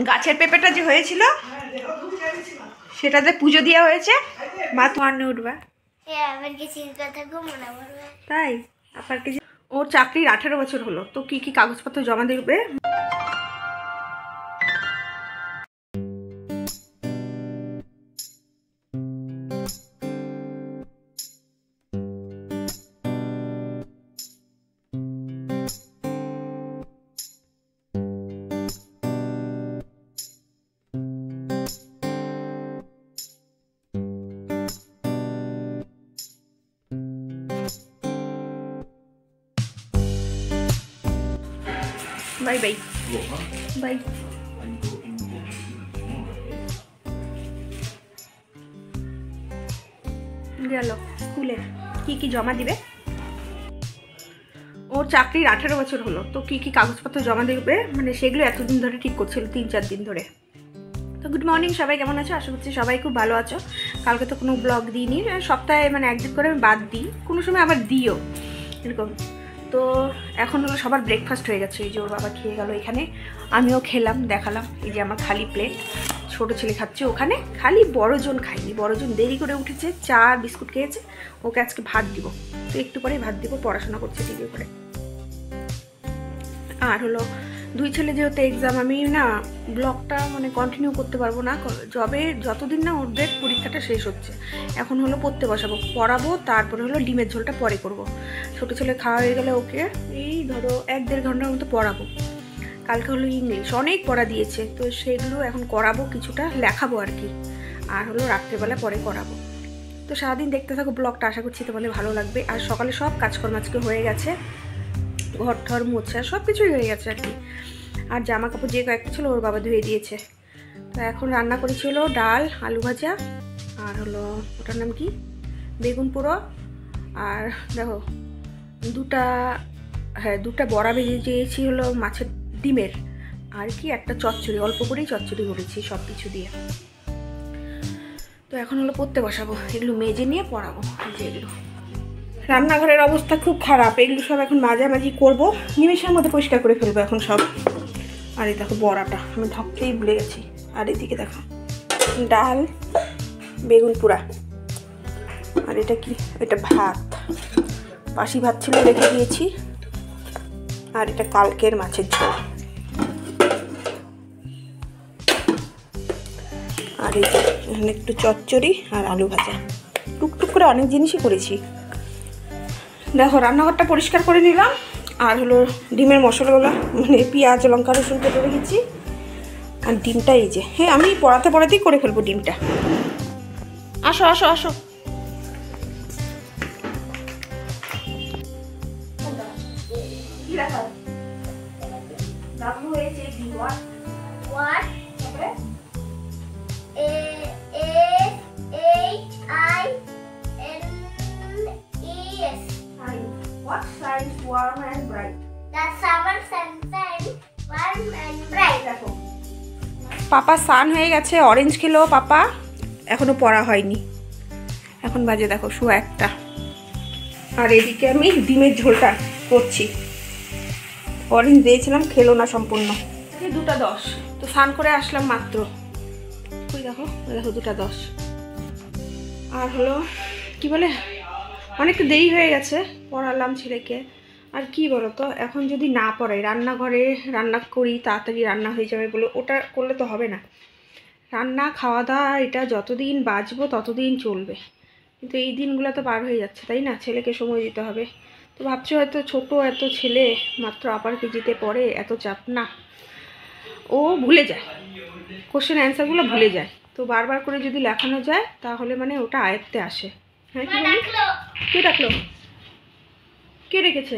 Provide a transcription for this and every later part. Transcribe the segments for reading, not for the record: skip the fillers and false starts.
গাছের পেঁপেটা যে হয়েছিল সেটাতে পুজো দেওয়া হয়েছে। মা তোমার নিয়ে উঠবা তাই আবার কি ওর চাকরির 18 বছর হলো, তো কি কি কাগজপত্র জমা দেবে। Bye bye bye. গেল স্কুলে কি কি জমা দিবে। ওর চাকরির 18 বছর হলো, তো কি কি কাগজপত্র জমা দেবে মানে সেগুলো এতদিন ধরে ঠিক করছিল, 3-4 দিন ধরে। তো গুড মর্নিং, সবাই কেমন আছো? আশা করছি সবাই খুব ভালো আছো। কালকে তো কোনো ব্লগ দিইনি, সপ্তাহে মানে একদিন করে আমি বাদ দিই, কোনো সময় আবার দিও এরকম। তো এখন হলো সবার ব্রেকফাস্ট হয়ে গেছে, এই যে ওর বাবা খেয়ে গেল, এখানে আমিও খেলাম, দেখালাম। এই যে আমার খালি প্লেট, ছোটো ছেলে খাচ্ছে ওখানে, খালি বড়জন খাইনি, বড়জন দেরি করে উঠেছে, চা বিস্কুট খেয়েছে। ওকে আজকে ভাত দিব, তো একটু পরেই ভাত দিব, পড়াশোনা করছে টিভি করে। আর হলো 2 ছেলে যেহেতু এক্সাম, আমি না ব্লগটা মানে কন্টিনিউ করতে পারবো না, যতদিন না ওদের পরীক্ষাটা শেষ হচ্ছে। এখন হলো পড়তে বসাবো, পড়াবো, তারপরে হলো ডিমের ঝোলটা পরে করব। ছোটো ছেলে খাওয়া হয়ে গেলে ওকে এই ধরো 1-1.5 ঘন্টার মতো পড়াবো। কালকে হলো ইংলিশ অনেক পড়া দিয়েছে, তো সেগুলো এখন করাবো, কিছুটা লেখাবো আর কি। আর হলো রাত্রেবেলা পরে করাবো। তো সারাদিন দেখতে থাকো ব্লগটা, আশা করছি তোমাদের ভালো লাগবে। আর সকালে সব কাজকর্ম আজকে হয়ে গেছে, ঘর ঠর মোছা সব কিছুই হয়ে গেছে আর কি। আর জামা কাপড় যে কয়েকটা ছিল ওর বাবা ধুয়ে দিয়েছে। তো এখন রান্না করেছিল ডাল, আলু ভাজা, আর হলো ওটার নাম কি বেগুন পোড়ো, আর দেখো দুটা বড়া ভেজে দিয়েছি হলো মাছের ডিমের, আর কি একটা চচ্চড়ি, অল্প করেই চচ্চড়ি করেছি সব কিছু দিয়ে। তো এখন হলো পড়তে বসাবো, এগুলো মেজে নিয়ে পড়াবো। যেগুলো রান্নাঘরের অবস্থা খুব খারাপ, এগুলো সব এখন মাঝামাঝি করবো, নিমেষের মধ্যে পরিষ্কার করে ফেলবো এখন সব। আর এই দেখো বড়াটা আমি ঢাকতেই ভুলে গেছি। আর এদিকে দেখো ডাল, বেগুন পোড়া, আর এটা কি, এটা ভাত, বাসি ভাত ছিল রেখে দিয়েছি। আর এটা কালকের মাছের ঝোল। আর এই এখানে একটু চচ্চড়ি আর আলু ভাজা, টুকটুক করে অনেক জিনিসই করেছি। দেখো রান্নাঘরটা পরিষ্কার করে নিলাম। আর হলো ডিমের মশলাগুলো মানে পেঁয়াজ লঙ্কা রসুন কেটে রেখেছি। আর ডিমটা এই যে, হ্যাঁ আমি পড়াতেই করে ফেলবো ডিমটা। আসো আসো আসো, What signs warm and bright? The summer sunshine warm and bright. দেখো পাপা স্নান হয়ে গেছে, অরেঞ্জ খেলো পাপা, এখনো পড়া হয়নি, এখন বাজে দেখো 1:15। আর এদিকে আমি ডিমের ঝোলটা করছি, অরেঞ্জ দিয়েছিলাম খেলো না সম্পূর্ণ। 2:10, তো স্নান করে আসলাম মাত্র। ওই দেখো 2:10। আর হলো কি বলে, অনেকটা দেরি হয়ে গেছে, পড়ালাম ছেলেকে। আর কি বলো তো, এখন যদি না পড়াই, রান্নাঘরে রান্না করি তাড়াতাড়ি রান্না হয়ে যাবে বলে, ওটা করলে তো হবে না। রান্না খাওয়া দাওয়া এটা যতদিন বাঁচবো ততদিন চলবে, কিন্তু এই দিনগুলো তো পার হয়ে যাচ্ছে, তাই না? ছেলেকে সময় দিতে হবে। তো ভাবছি হয়তো ছোটো এত ছেলে, মাত্র আপার কেজিতে পড়ে, এত চাপ না, ও ভুলে যায়, কোশ্চেন অ্যান্সারগুলো ভুলে যায়। তো বারবার করে যদি লেখানো যায় তাহলে মানে ওটা আয়ত্তে আসে। হ্যাঁ কি বলি? কে ডাকলো? কে রেখেছে?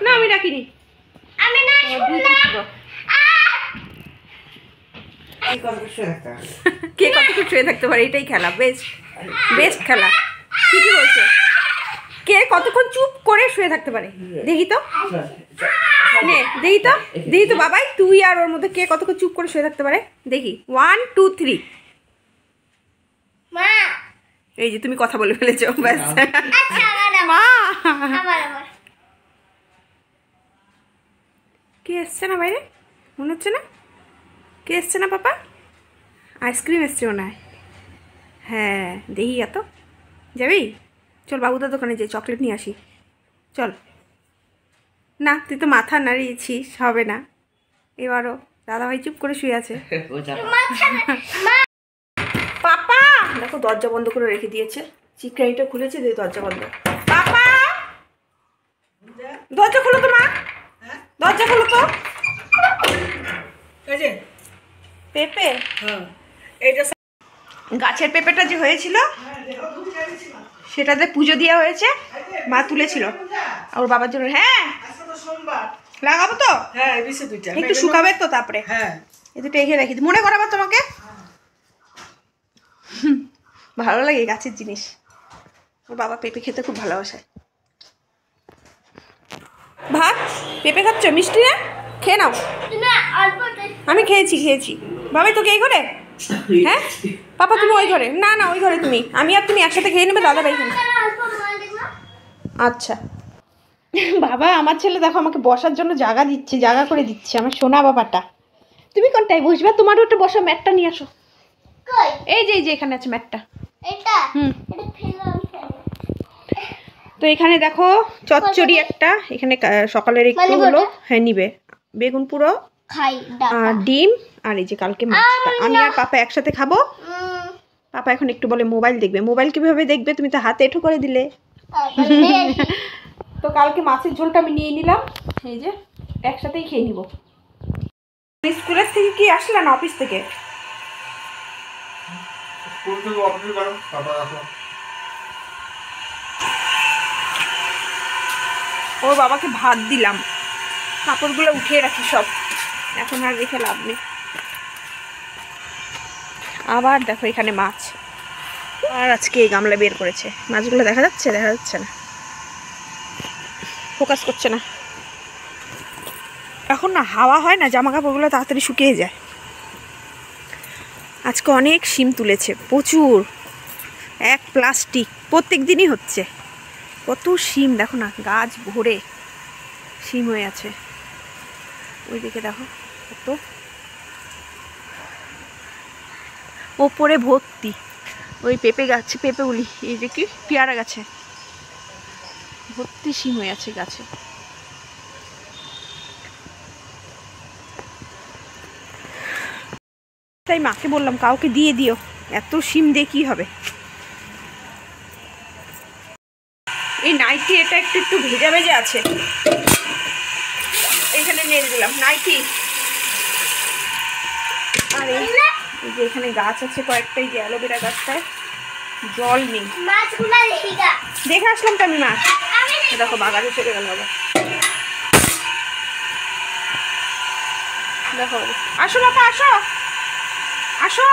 না আমি ডাকিনি। কে কতক্ষণ শুয়ে থাকতে পারে, এটাই খেলা, বেস্ট খেলা। ঠিকই বলছে, কে কতক্ষণ চুপ করে শুয়ে থাকতে পারে, দেখি তো দেখি তো বাবাই, তুই আর ওর মধ্যে কে কতক্ষণ চুপ করে শুয়ে থাকতে পারে দেখি। 1 2 3। মা, এই যে তুমি কথা বলে ফেলেছো, ব্যাস। মা কে এসছে না বাইরে, মনে হচ্ছে না? কে এসছে না পাপা? আইসক্রিম এসছে মনে হয়। হ্যাঁ দেখি এত যাবি? চল বাবুদার দোকানে যাই, চকলেট নিয়ে আসি। চল না, তুই তো মাথা নাড়িয়েছিস, হবে না। এবারও দাদাভাই চুপ করে শুয়ে আছে। পাপা দেখো দরজা বন্ধ করে রেখে দিয়েছে, চিকরাইটা খুলেছে, দিয়ে দরজা বন্ধ। পাপা দরজা খোলো তো মা, দরজা খোলো তো। পেঁপে, গাছের পেঁপেটা যে হয়েছিল সেটাতে পুজো দেওয়া হয়েছে, মা তুলেছিল ওর বাবার জন্য। হ্যাঁ লাগাবো তো, একটু শুকাবে তো, তারপরে এই দুটো এগিয়ে রাখি, মনে করাবো তোমাকে। ভালো লাগে গাছের জিনিস। ওর বাবা পেঁপে খেতে খুব ভালোবাসে। ভাত পেঁপে খাচ্ছ, মিষ্টি না? খেয়ে নাও। আমি খেয়েছি। বাবাই তোকে এই ঘরে? হ্যাঁ পাপা তুমি ওই ঘরে? না না ওই ঘরে তুমি, আমি আর তুমি একসাথে খেয়ে নেবে, দাদা ভাই। আচ্ছা বাবা, আমার ছেলে দেখো আমাকে বসার জন্য জায়গা দিচ্ছে, জায়গা করে দিচ্ছে আমার সোনা বাবাটা। তুমি কোনটায় বসবে? তোমার ওটা বসো, ম্যাটটা নিয়ে আসো। এই যে এখানে আছে ম্যাটটা। তো এখানে দেখো চচ্চড়ি একটা, এখানে সকালের একটু হলো, হ্যাঁ নিবে, বেগুন পুরো, আর ডিম, আর এই যে কালকে মাছটা। আমি আর পাপা একসাথে খাবো। পাপা এখন একটু বলে মোবাইল দেখবে। মোবাইল কিভাবে দেখবে? তুমি তো হাতে এঁঠো করে দিলে। তো কালকে মাছের ঝোলটা আমি নিয়ে নিলাম, এই যে একসাথেই খেয়ে নিব। স্কুলের থেকে কি আসলে না অফিস থেকে? ওর বাবাকে ভাত দিলাম, কাপড়গুলো উঠিয়ে রাখি সব, এখন আর রেখে লাভ নেই। আবার দেখো এখানে মাছ, আর আজকে এই গামলা বের করেছে। মাছগুলো দেখা যাচ্ছে? দেখা যাচ্ছে না, ফোকাস করছে না। এখন না হাওয়া হয় না, জামা কাপড়গুলো তাড়াতাড়ি শুকিয়ে যায়। আজকে অনেক শিম তুলেছে, প্রচুর, এক প্লাস্টিক, প্রত্যেক দিনই হচ্ছে। কত শিম দেখো না, গাছ ভরে শিম হয়ে আছে। ওইদিকে দেখো কত, ওপরে ভর্তি ওই পেঁপে গাছ, পেঁপে উলি, এই যে কি পেয়ারা গাছে ভর্তি শিম হয়ে আছে গাছে। তাই মাকে বললাম কাউকে দিয়ে দিও, এত শিম দিয়ে কি হবে। এই নাইটি এটা একটু ভেজা ভেজা আছে, এখানে নেড়ে দিলাম নাইটি। আর এই যে এখানে গাছ আছে কয়েকটা, এই যে অ্যালোভেরা গাছটায় জল নেই, দেখে আসলাম তো আমি মাছ। দেখো বাগানে চলে গেল বাবা, দেখো। আসো বাবা আসো, আসো।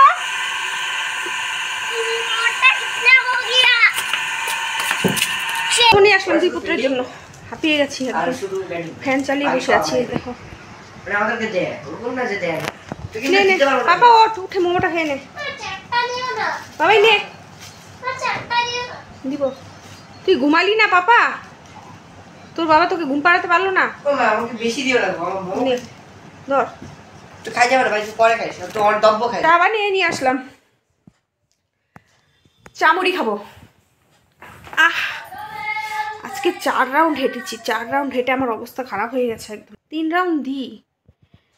নিয়ে আসলাম দুই পুত্রের জন্য, হাঁপিয়ে গেছি, ফ্যান চালিয়ে বসে আছি। দেখো বাবা ওঠ, উঠে মোমোটা খেয়ে নে বাবাই, নে দিব। তুই ঘুমালি না পাপা? তোর বাবা তোকে ঘুম পাড়াতে পারলো না? বেশি দিও না, ধর তো খাই যাবে না ভাই, পরে খাইস, তো অন দব্ব খাই। আবার নিয়ে আসলাম, চামড়ি খাবো। আজকে 4 রাউন্ড হেঁটেছি, 4 রাউন্ড হেঁটে আমার অবস্থা খারাপ হয়ে গেছে একদম। 3 রাউন্ড দিই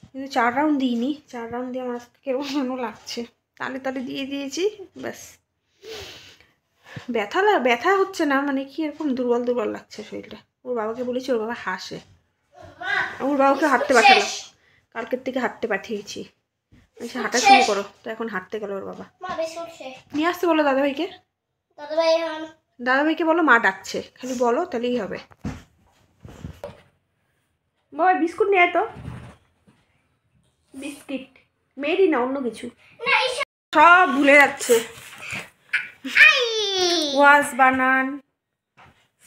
কিন্তু 4 রাউন্ড দিইনি, 4 রাউন্ড দিয়ে আমার কেমন যেন লাগছে, তালে দিয়ে দিয়েছি ব্যাস। ব্যথা হচ্ছে না, মানে কি এরকম দুর্বল লাগছে শরীরটা। ওর বাবাকে বলেছি, ওর বাবা হাসে। ওর বাবাকে হাঁটতে পাঠালাম, কালকের থেকে হাঁটতে পাঠিয়েছি, হাঁটা শুরু করো। তো এখন হাঁটতে গেল ওর বাবা। নিয়ে আসতে বলো দাদাভাইকে, দাদাভাইকে বলো মা ডাকছে, খালি বলো তাহলেই হবে। বাবা বিস্কুট নিয়ে আয় তো, বিস্কিট মেরি না অন্য কিছু, সব ভুলে যাচ্ছে। ওয়াজ বানান,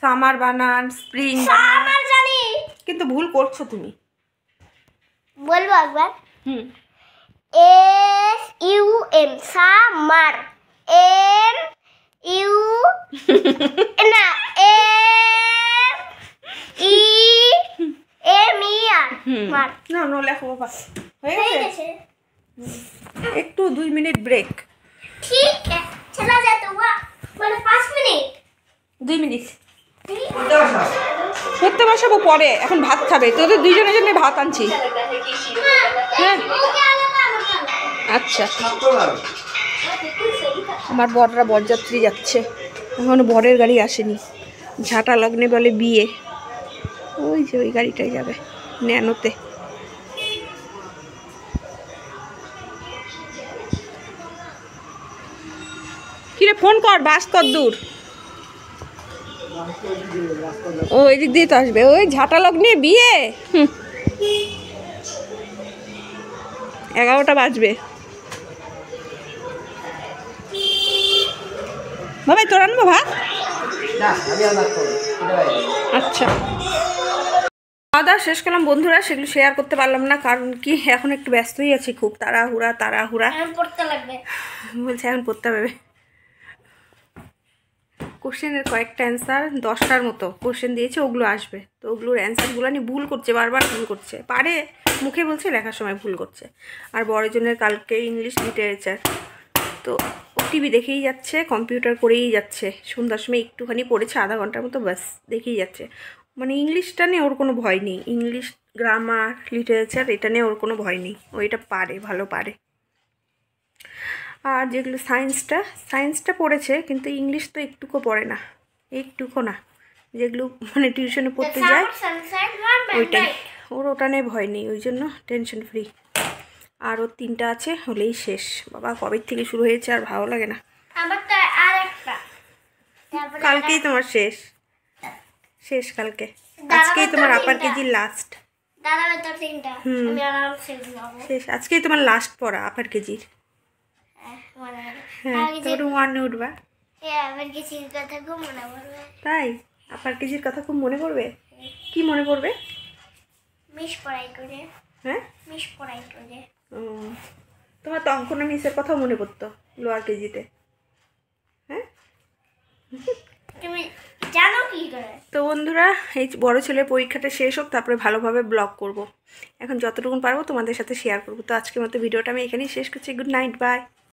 সামার বানান, স্প্রিং বানান, কিন্তু ভুল করছো তুমি। বলবো একবার, SUM সামার, MU না MER মার। না নো লেখো বাবা, হয়ে গেছে। একটু 2 মিনিট ব্রেক। ठीक है चला जाता हुआ मैंने 5 मिनट 2 মিনিট করতে বসাও। পড়তে বসাবো পরে, এখন ভাত খাবে। তোদের দুইজনের জন্য ভাত আনছি। হ্যাঁ আচ্ছা। আমার বররা বরযাত্রী যাচ্ছে, এখনো বরের গাড়ি আসেনি। ঝাঁটা লগ্নে বলে বিয়ে, ওই যে ওই গাড়িটাই যাবে ন্যানোতে। কিরে ফোন কর, বাস কর দূর। ওই দিক দিয়ে তো আসবে, ওই ঝাঁটা লগ্নে বিয়ে। 11টা বাজবে। বাবাই তোর আনবো ভাত? না আমি আর ভাত খাবো, এটা বাইরে। আচ্ছা, খাওয়া দাওয়া শেষ করলাম বন্ধুরা, সেগুলো শেয়ার করতে পারলাম না, কারণ কি এখন একটু ব্যস্তই আছি, খুব তাড়াহুড়া এখন পড়তে লাগবে। বলছে এখন পড়তে হবে। কোশ্চেনের কয়েকটা অ্যান্সার 10টার মতো কোশ্চেন দিয়েছে, ওগুলো আসবে। তো ওগুলোর অ্যান্সারগুলো নিয়ে ভুল করছে, বারবার ভুল করছে, পারে মুখে বলছে, লেখার সময় ভুল করছে। আর বড়জনের কালকে ইংলিশ লিটারেচার, তো ও টিভি দেখেই যাচ্ছে, কম্পিউটার করেই যাচ্ছে। সন্ধ্যার সময় একটুখানি পড়েছে, আধা ঘন্টার মতো, ব্যাস দেখেই যাচ্ছে। মানে ইংলিশটা নিয়ে ওর কোনো ভয় নেই, ইংলিশ গ্রামার লিটারেচার এটা নিয়ে ওর কোনো ভয় নেই, ও এটা পারে, ভালো পারে। আর যেগুলো সায়েন্সটা পড়েছে, কিন্তু ইংলিশ তো একটুকু পড়ে না, একটুকু না। যেগুলো মানে টিউশনে পড়তে যায় ওইটাই, ওর ওটা নিয়ে ভয় নেই, ওই জন্য টেনশন ফ্রি। আর ওর 3টা আছে, হলেই শেষ। বাবা কবে থেকে শুরু হয়েছে আর ভালো লাগে না। আমার তো আর একটা, তারপরে কালকেই তোমার শেষ কালকে, আজকেই তোমার আপার কেজির লাস্ট দাদা তো 3টা, আমি আরামসে ঘুমাবো। শেষ, আজকেই তোমার লাস্ট পড়া আপার কেজির। মানে হ্যাঁ, তারপরে 1 উঠবা। আবার কিছু কথা খুব মনে পড়বে। তাই আপার কেজির কথা খুব মনে পড়বে? কি মনে পড়বে? মিস পড়াই করে, হ্যাঁ, মিস পড়াই করে। তোমার তো অঙ্কনা মিসের কথাও মনে পড়তো লোয়ার কেজিতে। হ্যাঁ, তুমি জানো কি করে? তো বন্ধুরা, এই বড় ছেলের পরীক্ষাটা শেষ হোক, তারপরে ভালোভাবে ব্লগ করব। এখন যতটুকু পারবো তোমাদের সাথে শেয়ার করবো। তো আজকের মতো ভিডিওটা আমি এখানেই শেষ করছি। Good night, by.